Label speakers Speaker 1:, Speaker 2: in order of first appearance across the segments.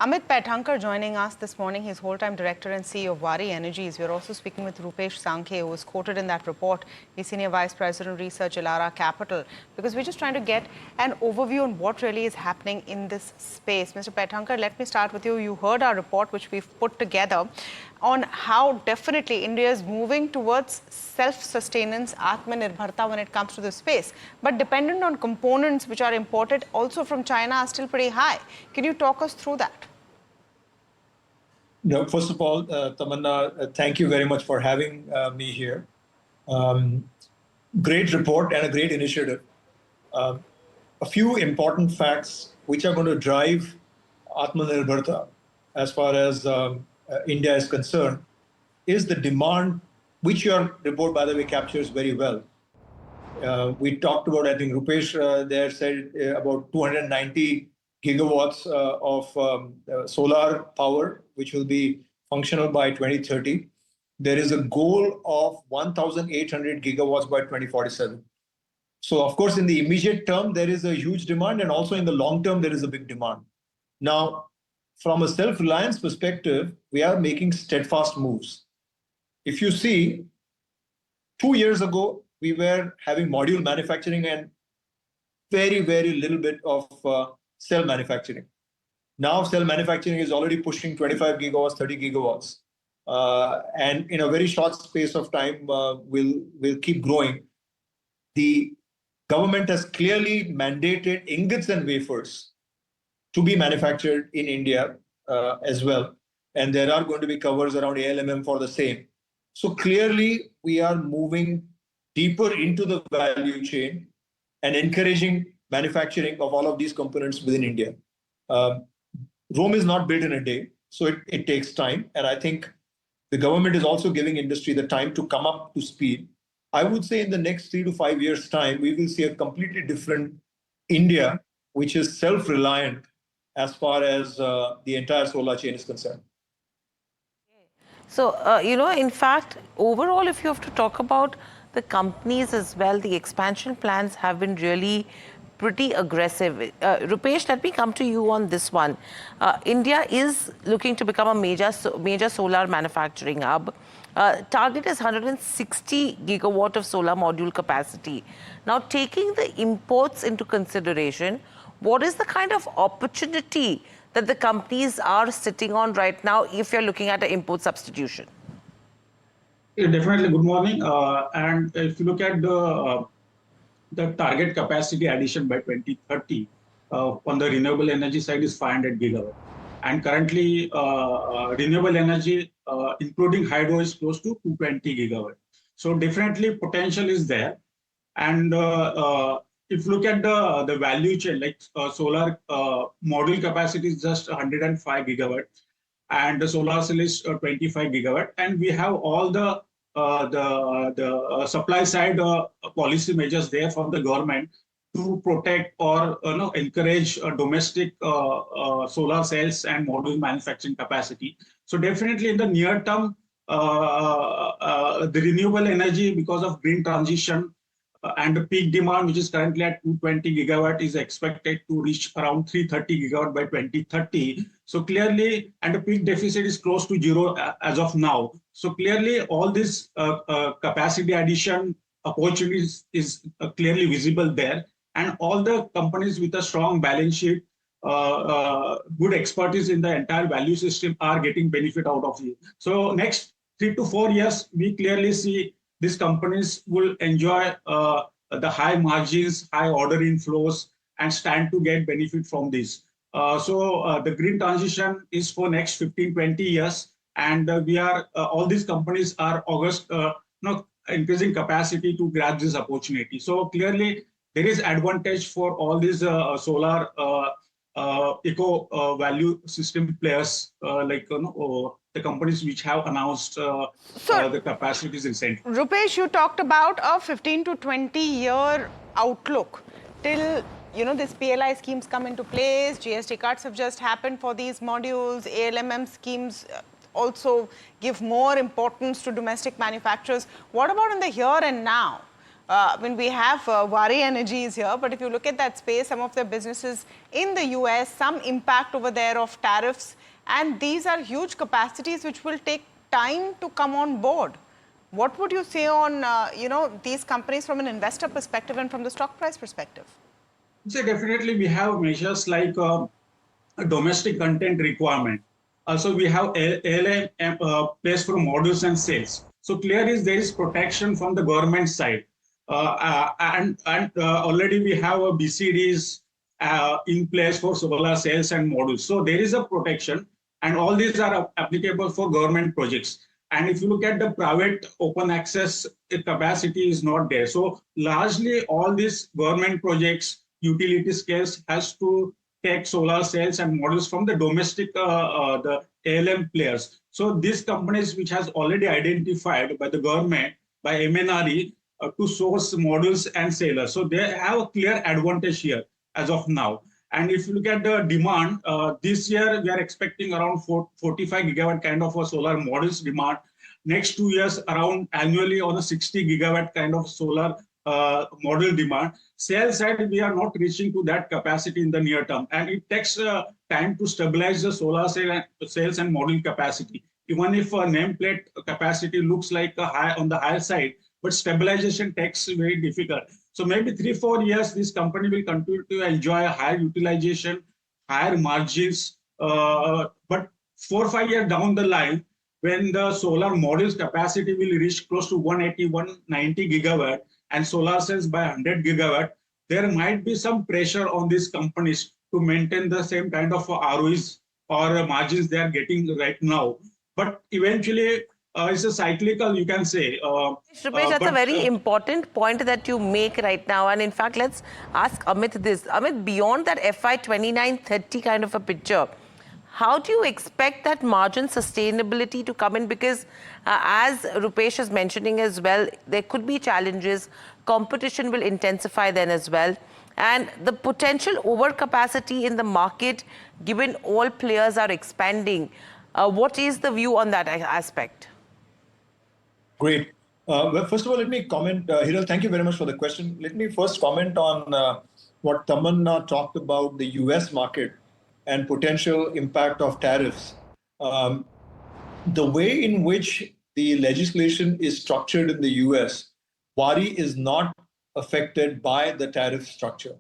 Speaker 1: Amit Paithankar joining us this morning. He's whole-time director and CEO of Waaree Energies. We're also speaking with Rupesh Sankhe, who was quoted in that report. He's Senior Vice President Research, Elara Capital, because we're just trying to get an overview on what really is happening in this space. Mr. Paithankar, let me start with you. You heard our report, which we've put together, on how definitely India is moving towards self-sustenance, Atmanirbharta, when it comes to this space. But dependent on components which are imported also from China are still pretty high. Can you talk us through that?
Speaker 2: No, first of all, Tamanna, thank you very much for having me here. Great report and a great initiative. A few important facts which are going to drive Atmanirbharta as far as India is concerned is the demand, which your report, by the way, captures very well. We talked about, I think Rupesh there said about 290 gigawatts of solar power, which will be functional by 2030. There is a goal of 1,800 gigawatts by 2047. So, of course, in the immediate term, there is a huge demand, and also in the long term, there is a big demand. Now, from a self-reliance perspective, we are making steadfast moves. If you see, 2 years ago, we were having module manufacturing and very, very little bit of cell manufacturing. Now cell manufacturing is already pushing 25 gigawatts, 30 gigawatts. And in a very short space of time, will keep growing. The government has clearly mandated ingots and wafers to be manufactured in India as well. And there are going to be covers around ALMM for the same. So clearly, we are moving deeper into the value chain and encouraging manufacturing of all of these components within India. Rome is not built in a day, so it takes time. And I think the government is also giving industry the time to come up to speed. I would say in the next 3 to 5 years' time, we will see a completely different India, which is self-reliant as far as the entire solar chain is concerned.
Speaker 3: So, in fact, overall, if you have to talk about the companies as well, the expansion plans have been really pretty aggressive. Rupesh, let me come to you on this one. India is looking to become a major solar manufacturing hub. Target is 160 gigawatt of solar module capacity. Now, taking the imports into consideration, what is the kind of opportunity that the companies are sitting on right now if you're looking at an import substitution?
Speaker 4: Yeah, definitely. Good morning. And if you look at the target capacity addition by 2030 on the renewable energy side is 500 gigawatt. And currently, renewable energy, including hydro, is close to 220 gigawatt. So definitely potential is there. And if you look at the value chain, like solar module capacity is just 105 gigawatt, and the solar cell is 25 gigawatt, and we have all the supply side policy measures there from the government to protect or encourage domestic solar cells and module manufacturing capacity. So definitely in the near term, the renewable energy, because of green transition, and the peak demand, which is currently at 220 gigawatt, is expected to reach around 330 gigawatt by 2030. So clearly, and the peak deficit is close to zero as of now. So clearly, all this capacity addition opportunities is clearly visible there. And all the companies with a strong balance sheet, good expertise in the entire value system are getting benefit out of it. So next 3 to 4 years, we clearly see these companies will enjoy the high margins, high order inflows, and stand to get benefit from this. So the green transition is for next 15, 20 years. And we are, all these companies are increasing capacity to grab this opportunity. So clearly, there is advantage for all these solar eco value system players like the companies which have announced the capacities recently.
Speaker 1: Rupesh, you talked about a 15 to 20-year outlook till this PLI schemes come into place. GST cuts have just happened for these modules. ALMM schemes also give more importance to domestic manufacturers. What about in the here and now? I mean, we have Waaree Energies here, but if you look at that space, some of their businesses in the US, some impact over there of tariffs, and these are huge capacities which will take time to come on board. What would you say on, these companies from an investor perspective and from the stock price perspective?
Speaker 4: So definitely we have measures like a domestic content requirement. Also, we have ALM place for modules and sales. So clear is there is protection from the government side. And already we have a BCDs in place for solar cells and modules. So there is a protection, and all these are applicable for government projects. And if you look at the private open access, capacity is not there. So largely all these government projects, utility scales has to take solar cells and modules from the domestic, the ALM players. So these companies which has already identified by the government, by MNRE, to source modules and sellers. So they have a clear advantage here as of now. And if you look at the demand, this year we are expecting around 45 gigawatt kind of a solar modules demand. Next 2 years, around annually on a 60 gigawatt kind of solar module demand. Cell side, we are not reaching to that capacity in the near term, and it takes time to stabilize the solar cells and module capacity. Even if nameplate capacity looks like a high on the higher side, but stabilization takes very difficult. So maybe 3-4 years, this company will continue to enjoy a higher utilization, higher margins. But 4-5 years down the line, when the solar modules capacity will reach close to 180-190 gigawatt and solar cells by 100 gigawatt, there might be some pressure on these companies to maintain the same kind of ROEs or margins they are getting right now. But eventually, it's a cyclical, you can say.
Speaker 3: Rupesh, that's a very important point that you make right now. And in fact, let's ask Amit this. Amit, beyond that FY 29-30 kind of a picture, how do you expect that margin sustainability to come in? Because as Rupesh is mentioning as well, there could be challenges. Competition will intensify then as well. And the potential overcapacity in the market, given all players are expanding, what is the view on that aspect?
Speaker 2: Great. Well, first of all, let me comment. Hiral, thank you very much for the question. Let me first comment on what Tamanna talked about the US market and potential impact of tariffs. The way in which the legislation is structured in the US, Waaree is not affected by the tariff structure.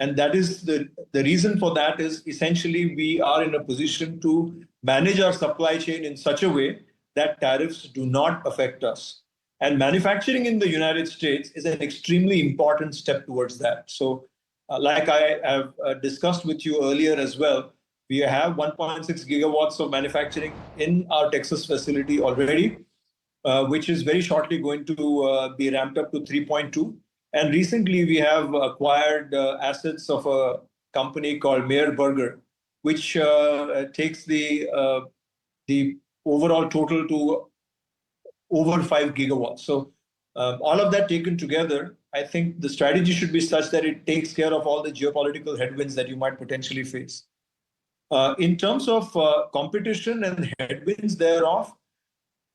Speaker 2: And that is the reason for that is essentially we are in a position to manage our supply chain in such a way that tariffs do not affect us. And manufacturing in the United States is an extremely important step towards that. So like I have discussed with you earlier as well, we have 1.6 gigawatts of manufacturing in our Texas facility already, which is very shortly going to be ramped up to 3.2. And recently we have acquired assets of a company called Meyer Burger, which takes the overall total to over 5 gigawatts. So all of that taken together, I think the strategy should be such that it takes care of all the geopolitical headwinds that you might potentially face. In terms of competition and headwinds thereof,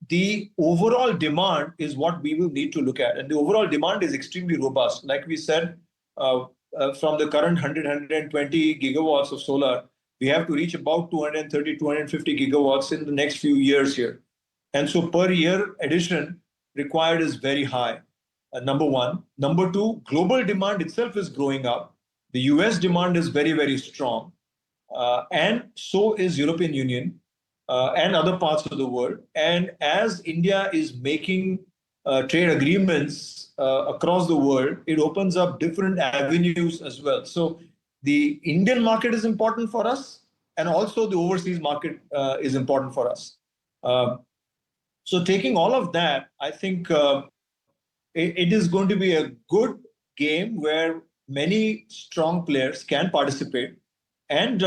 Speaker 2: the overall demand is what we will need to look at. And the overall demand is extremely robust. Like we said, from the current 120 gigawatts of solar, we have to reach about 230, 250 gigawatts in the next few years here. And so per year addition required is very high, number one. Number two, global demand itself is growing up. The US demand is very, very strong. And so is European Union and other parts of the world. And as India is making trade agreements across the world, it opens up different avenues as well. So the Indian market is important for us, and also the overseas market is important for us. So taking all of that, I think it is going to be a good game where many strong players can participate. And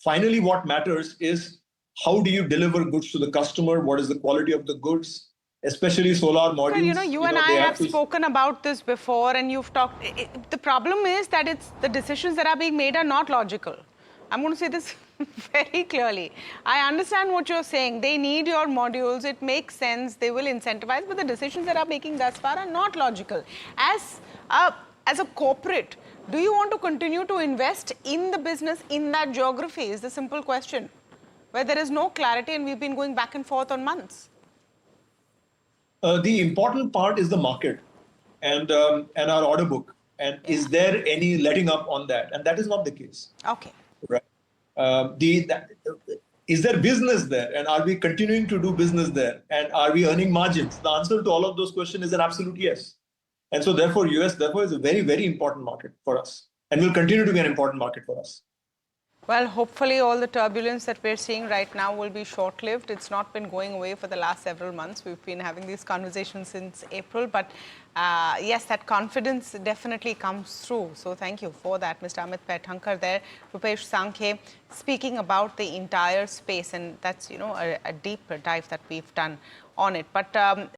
Speaker 2: finally, what matters is how do you deliver goods to the customer? What is the quality of the goods, especially solar modules?
Speaker 1: Well, you and I have spoken about this before, and you've talked. The problem is that the decisions that are being made are not logical. I'm going to say this Very clearly. I understand what you're saying. They need your modules. It makes sense. They will incentivize, but the decisions that are making thus far are not logical. As a, as a corporate, do you want to continue to invest in the business in that geography is the simple question, where there is no clarity and we've been going back and forth on months.
Speaker 2: The important part is the market and our order book. And is there any letting up on that? And that is not the case.
Speaker 1: Okay.
Speaker 2: Right. Is there business there? And are we continuing to do business there? And are we earning margins? The answer to all of those questions is an absolute yes. And so therefore, US therefore is a very, very important market for us and will continue to be an important market for us.
Speaker 1: Well, hopefully all the turbulence that we're seeing right now will be short-lived. It's not been going away for the last several months. We've been having these conversations since April, but yes, that confidence definitely comes through. So thank you for that, Mr. Amit Paithankar there. Rupesh Sankhe speaking about the entire space, and that's, you know, a deep dive that we've done on it. But